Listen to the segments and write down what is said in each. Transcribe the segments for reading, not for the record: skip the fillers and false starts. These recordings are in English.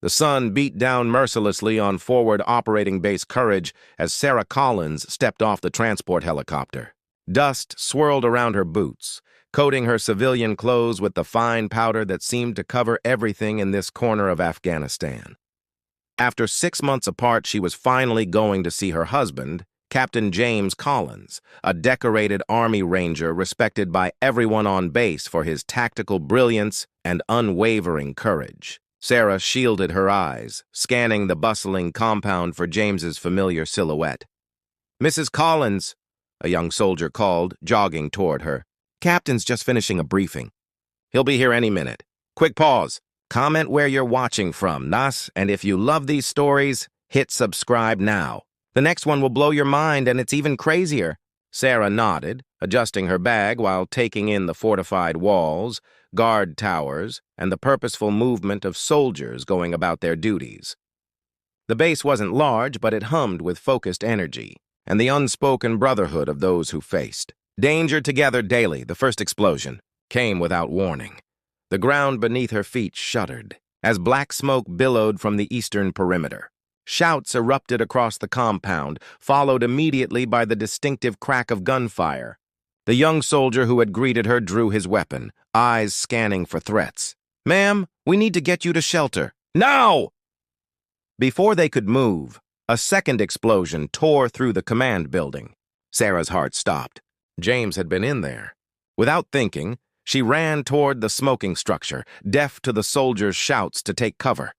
The sun beat down mercilessly on forward operating base courage as Sarah Collins stepped off the transport helicopter. Dust swirled around her boots, coating her civilian clothes with the fine powder that seemed to cover everything in this corner of Afghanistan. After 6 months apart, she was finally going to see her husband, Captain James Collins, a decorated Army Ranger respected by everyone on base for his tactical brilliance and unwavering courage. Sarah shielded her eyes, scanning the bustling compound for James's familiar silhouette. "Mrs. Collins," a young soldier called, jogging toward her. "Captain's just finishing a briefing. He'll be here any minute. Quick pause. Comment where you're watching from, Nas, and if you love these stories, hit subscribe now. The next one will blow your mind, and it's even crazier." Sarah nodded, adjusting her bag while taking in the fortified walls, guard towers, and the purposeful movement of soldiers going about their duties. The base wasn't large, but it hummed with focused energy and the unspoken brotherhood of those who faced. Danger together daily. The first explosion came without warning. The ground beneath her feet shuddered as black smoke billowed from the eastern perimeter. Shouts erupted across the compound, followed immediately by the distinctive crack of gunfire. The young soldier who had greeted her drew his weapon, eyes scanning for threats. "Ma'am, we need to get you to shelter. Now!" Before they could move, a second explosion tore through the command building. Sarah's heart stopped. James had been in there. Without thinking, she ran toward the smoking structure, deaf to the soldiers' shouts to take cover.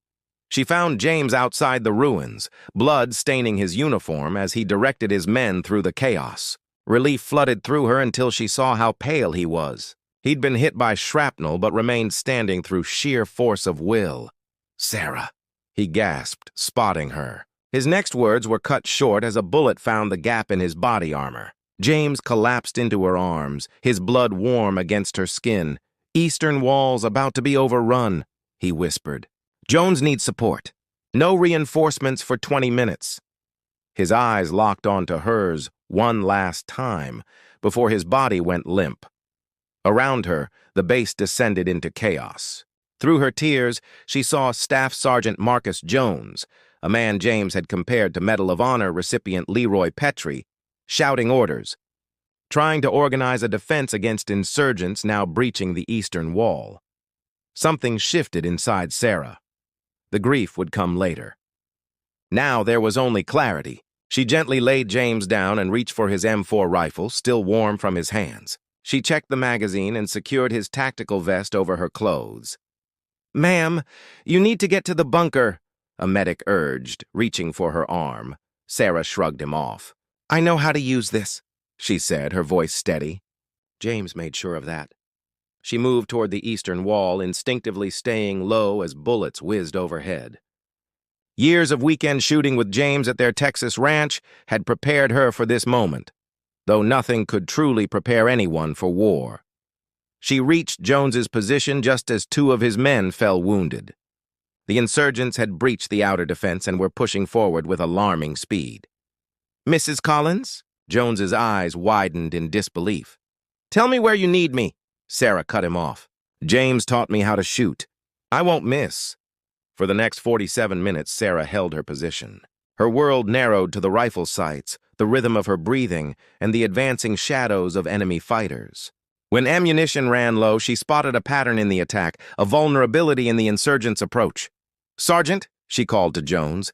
She found James outside the ruins, blood staining his uniform as he directed his men through the chaos. Relief flooded through her until she saw how pale he was. He'd been hit by shrapnel but remained standing through sheer force of will. "Sarah," he gasped, spotting her. His next words were cut short as a bullet found the gap in his body armor. James collapsed into her arms, his blood warm against her skin. "Eastern Wall's about to be overrun," he whispered. "Jones needs support. No reinforcements for 20 minutes." His eyes locked onto hers one last time before his body went limp. Around her, the base descended into chaos. Through her tears, she saw Staff Sergeant Marcus Jones, a man James had compared to Medal of Honor recipient Leroy Petrie, shouting orders, trying to organize a defense against insurgents now breaching the Eastern Wall. Something shifted inside Sarah. The grief would come later. Now there was only clarity. She gently laid James down and reached for his M4 rifle, still warm from his hands. She checked the magazine and secured his tactical vest over her clothes. "Ma'am, you need to get to the bunker," a medic urged, reaching for her arm. Sarah shrugged him off. "I know how to use this," she said, her voice steady. James made sure of that. She moved toward the eastern wall, instinctively staying low as bullets whizzed overhead. Years of weekend shooting with James at their Texas ranch had prepared her for this moment, though nothing could truly prepare anyone for war. She reached Jones's position just as 2 of his men fell wounded. The insurgents had breached the outer defense and were pushing forward with alarming speed. "Mrs. Collins?" Jones's eyes widened in disbelief. "Tell me where you need me." Sarah cut him off. "James taught me how to shoot. I won't miss." For the next 47 minutes, Sarah held her position. Her world narrowed to the rifle sights, the rhythm of her breathing, and the advancing shadows of enemy fighters. When ammunition ran low, she spotted a pattern in the attack, a vulnerability in the insurgents' approach. "Sergeant," she called to Jones,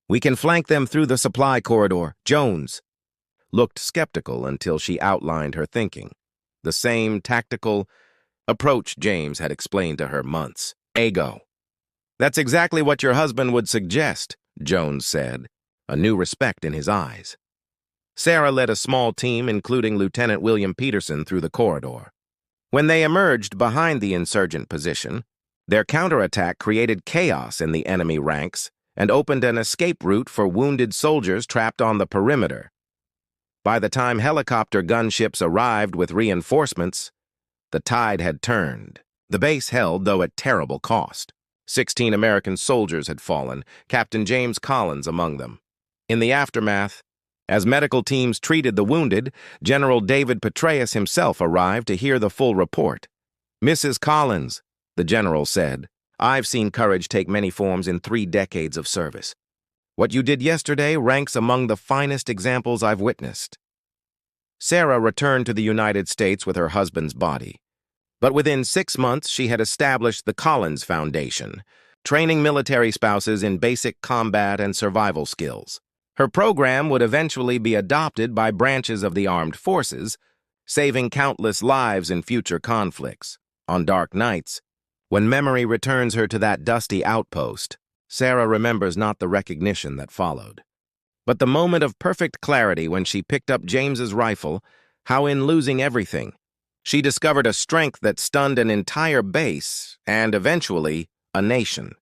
"we can flank them through the supply corridor." Jones looked skeptical until she outlined her thinking. The same tactical approach James had explained to her months ago. "That's exactly what your husband would suggest," Jones said, a new respect in his eyes. Sarah led a small team, including Lieutenant William Peterson, through the corridor. When they emerged behind the insurgent position, their counterattack created chaos in the enemy ranks and opened an escape route for wounded soldiers trapped on the perimeter. By the time helicopter gunships arrived with reinforcements, the tide had turned. The base held, though at terrible cost. 16 American soldiers had fallen, Captain James Collins among them. In the aftermath, as medical teams treated the wounded, General David Petraeus himself arrived to hear the full report. "Mrs. Collins," the general said, I've seen courage take many forms in 3 decades of service. What you did yesterday ranks among the finest examples I've witnessed." Sarah returned to the United States with her husband's body. But within 6 months, she had established the Collins Foundation, training military spouses in basic combat and survival skills. Her program would eventually be adopted by branches of the armed forces, saving countless lives in future conflicts. On dark nights, when memory returns her to that dusty outpost, Sarah remembers not the recognition that followed, but the moment of perfect clarity when she picked up James's rifle, how in losing everything, she discovered a strength that stunned an entire base and, eventually, a nation.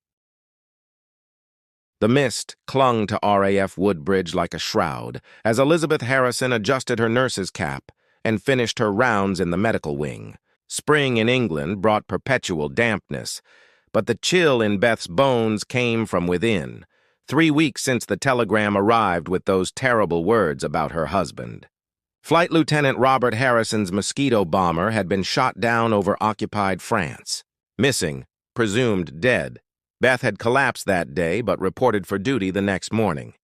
The mist clung to RAF Woodbridge like a shroud as Elizabeth Harrison adjusted her nurse's cap and finished her rounds in the medical wing. Spring in England brought perpetual dampness, but the chill in Beth's bones came from within, 3 weeks since the telegram arrived with those terrible words about her husband. Flight Lieutenant Robert Harrison's Mosquito bomber had been shot down over occupied France. Missing, presumed dead. Beth had collapsed that day but reported for duty the next morning.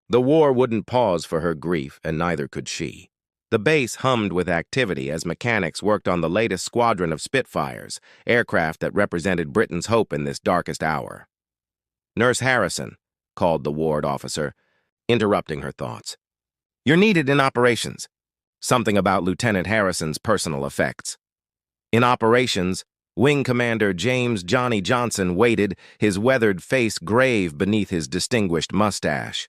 The war wouldn't pause for her grief, and neither could she. The base hummed with activity as mechanics worked on the latest squadron of Spitfires, aircraft that represented Britain's hope in this darkest hour. "Nurse Harrison," called the ward officer, interrupting her thoughts. "You're needed in operations." Something about Lieutenant Harrison's personal effects. In operations, Wing Commander James "Johnny" Johnson waited, his weathered face grave beneath his distinguished mustache.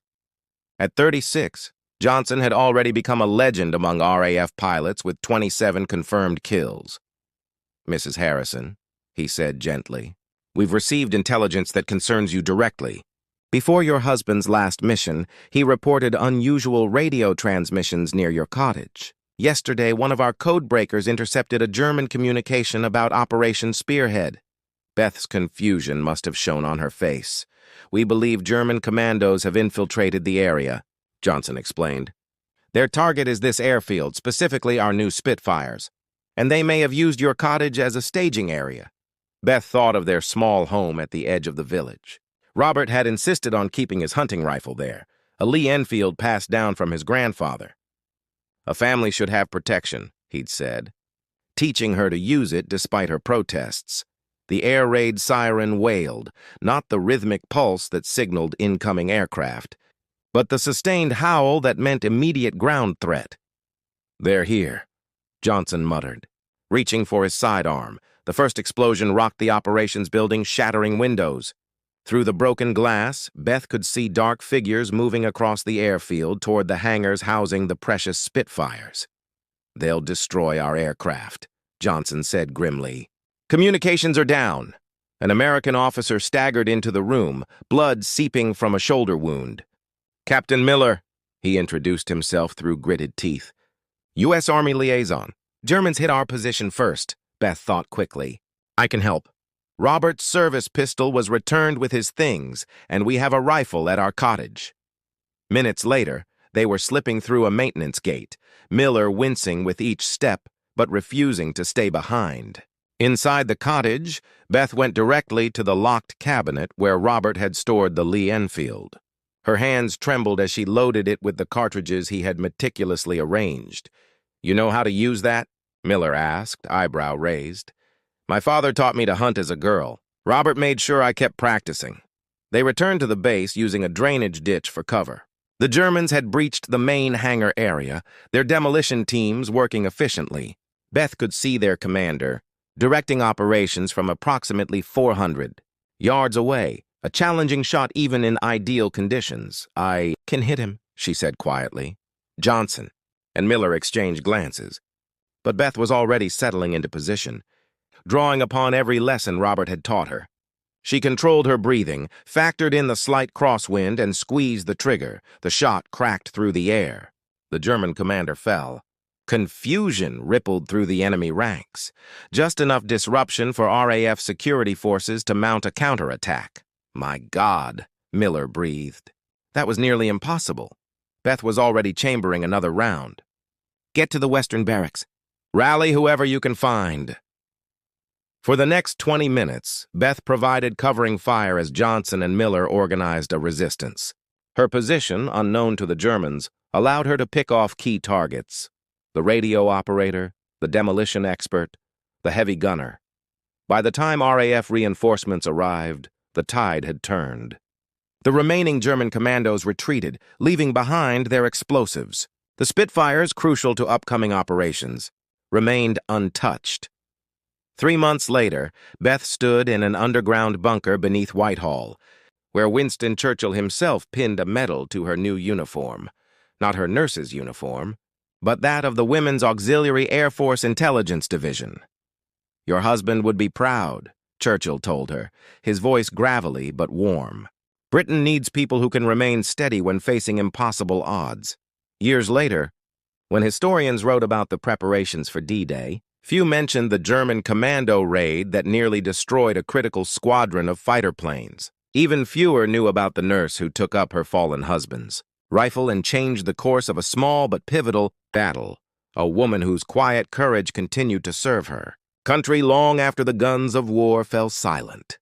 At 36, Johnson had already become a legend among RAF pilots with 27 confirmed kills. "Mrs. Harrison," he said gently, "we've received intelligence that concerns you directly. Before your husband's last mission, he reported unusual radio transmissions near your cottage. Yesterday, one of our code breakers intercepted a German communication about Operation Spearhead." Beth's confusion must have shown on her face. "We believe German commandos have infiltrated the area," Johnson explained. "Their target is this airfield, specifically our new Spitfires, and they may have used your cottage as a staging area." Beth thought of their small home at the edge of the village. Robert had insisted on keeping his hunting rifle there, a Lee Enfield passed down from his grandfather. "A family should have protection," he'd said, teaching her to use it despite her protests. The air raid siren wailed, not the rhythmic pulse that signaled incoming aircraft, but the sustained howl that meant immediate ground threat. "They're here," Johnson muttered. Reaching for his sidearm, the first explosion rocked the operations building, shattering windows. Through the broken glass, Beth could see dark figures moving across the airfield toward the hangars housing the precious Spitfires. "They'll destroy our aircraft," Johnson said grimly. "Communications are down." An American officer staggered into the room, blood seeping from a shoulder wound. "Captain Miller," he introduced himself through gritted teeth. "U.S. Army liaison. Germans hit our position first," Beth thought quickly. "I can help." Robert's service pistol was returned with his things, and we have a rifle at our cottage. Minutes later, they were slipping through a maintenance gate, Miller wincing with each step, but refusing to stay behind. Inside the cottage, Beth went directly to the locked cabinet where Robert had stored the Lee Enfield. Her hands trembled as she loaded it with the cartridges he had meticulously arranged. "You know how to use that?" Miller asked, eyebrow raised. "My father taught me to hunt as a girl. Robert made sure I kept practicing." They returned to the base using a drainage ditch for cover. The Germans had breached the main hangar area, their demolition teams working efficiently. Beth could see their commander, directing operations from approximately 400 yards away, a challenging shot even in ideal conditions. "I can hit him," she said quietly. Johnson and Miller exchanged glances, but Beth was already settling into position, drawing upon every lesson Robert had taught her. She controlled her breathing, factored in the slight crosswind, and squeezed the trigger. The shot cracked through the air. The German commander fell. Confusion rippled through the enemy ranks, just enough disruption for RAF security forces to mount a counterattack. "My God," Miller breathed. That was nearly impossible. Beth was already chambering another round. "Get to the western barracks. Rally whoever you can find." For the next 20 minutes, Beth provided covering fire as Johnson and Miller organized a resistance. Her position, unknown to the Germans, allowed her to pick off key targets: the radio operator, the demolition expert, the heavy gunner. By the time RAF reinforcements arrived, the tide had turned. The remaining German commandos retreated, leaving behind their explosives. The Spitfires, crucial to upcoming operations, remained untouched. 3 months later, Beth stood in an underground bunker beneath Whitehall, where Winston Churchill himself pinned a medal to her new uniform. Not her nurse's uniform, but that of the Women's Auxiliary Air Force Intelligence Division. "Your husband would be proud," Churchill told her, his voice gravelly but warm. "Britain needs people who can remain steady when facing impossible odds." Years later, when historians wrote about the preparations for D-Day, few mentioned the German commando raid that nearly destroyed a critical squadron of fighter planes. Even fewer knew about the nurse who took up her fallen husband's rifle and changed the course of a small but pivotal battle, a woman whose quiet courage continued to serve her country long after the guns of war fell silent.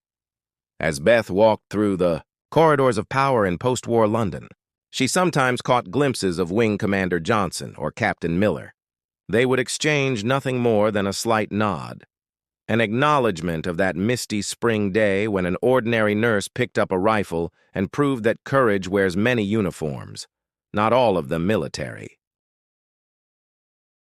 As Beth walked through the corridors of power in post-war London, she sometimes caught glimpses of Wing Commander Johnson or Captain Miller. They would exchange nothing more than a slight nod, an acknowledgement of that misty spring day when an ordinary nurse picked up a rifle and proved that courage wears many uniforms, not all of them military.